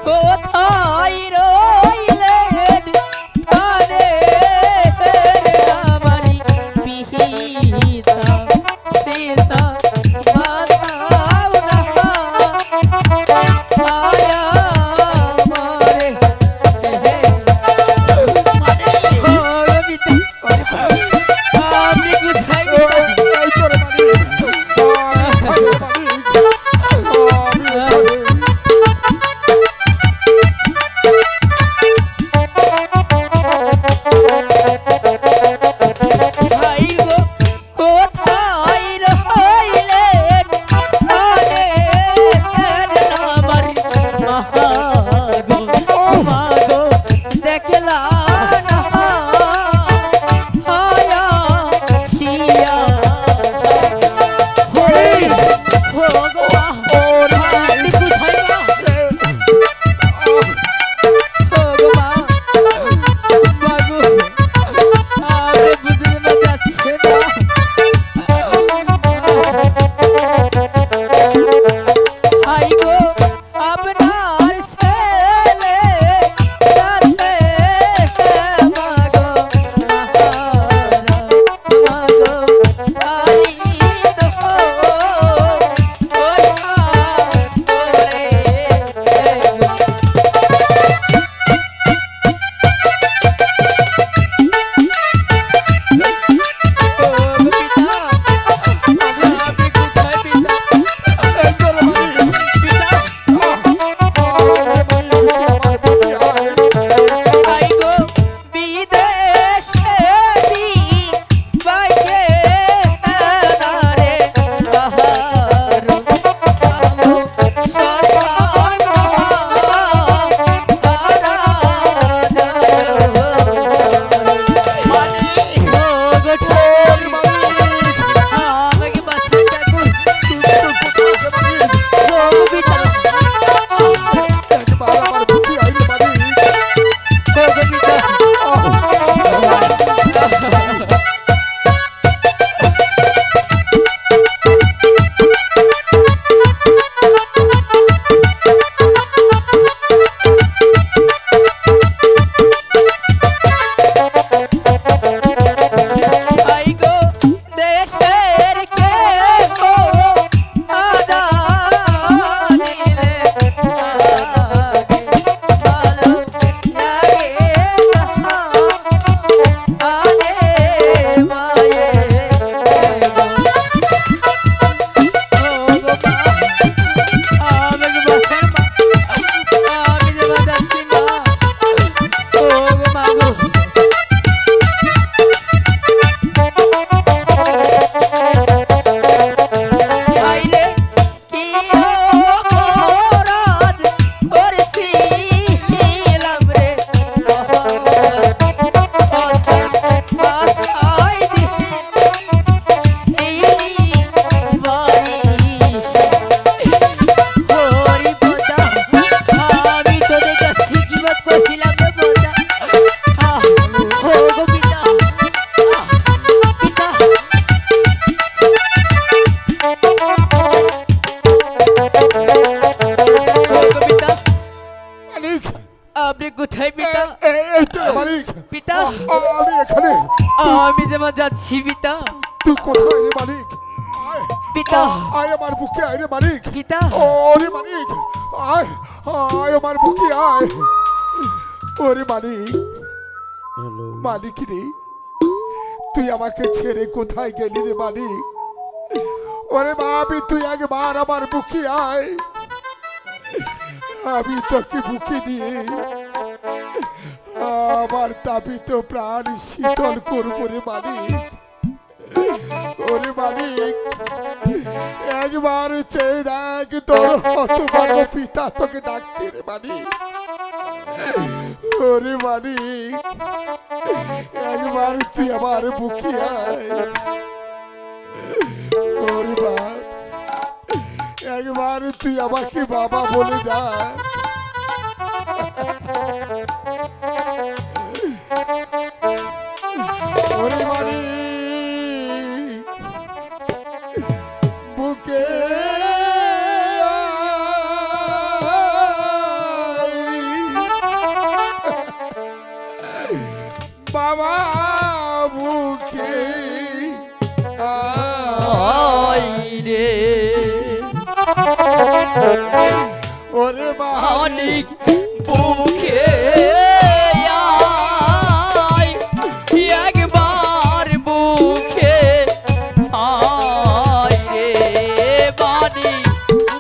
কোথায় রইলেন প্রাণে আমারি পিতা পিতা বাঁচাও না আয়া আমারে আপনি কোথায় কোথায় পিতা? এই তো মালিক পিতা আমি এখানে। আমি যেমন যাচ্ছি পিতা। তুই কোথায় রে মালিক? পিতা আয় আমার বুকে আয় রে মালিক। পিতা ওরে মালিক আয় আয় আমার বুকে আয়। ওরে মালিক মালিক রে তুই আমাকে ছেড়ে কোথায় গেলি রে মালিক? ওরে বাবি তুই একবার আমার বুকে আয়, আমি তোকে বুকে নিয়ে আমার তাপিত প্রাণ শীতল করবো রে মালিক। ওরে মালিক একবার চেয়ে দেখ তোর হতভাগ্য পিতা তোকে ডাকছে রে মালিক। ওরে মালিক একবার তুই আমার বুকে আয়। ওরে বাপ একবার তুই আমাকে বাবা বলে যা। ওরে মালিক বুকে আমার বুকে আয় রে ওরে মানিক বুকে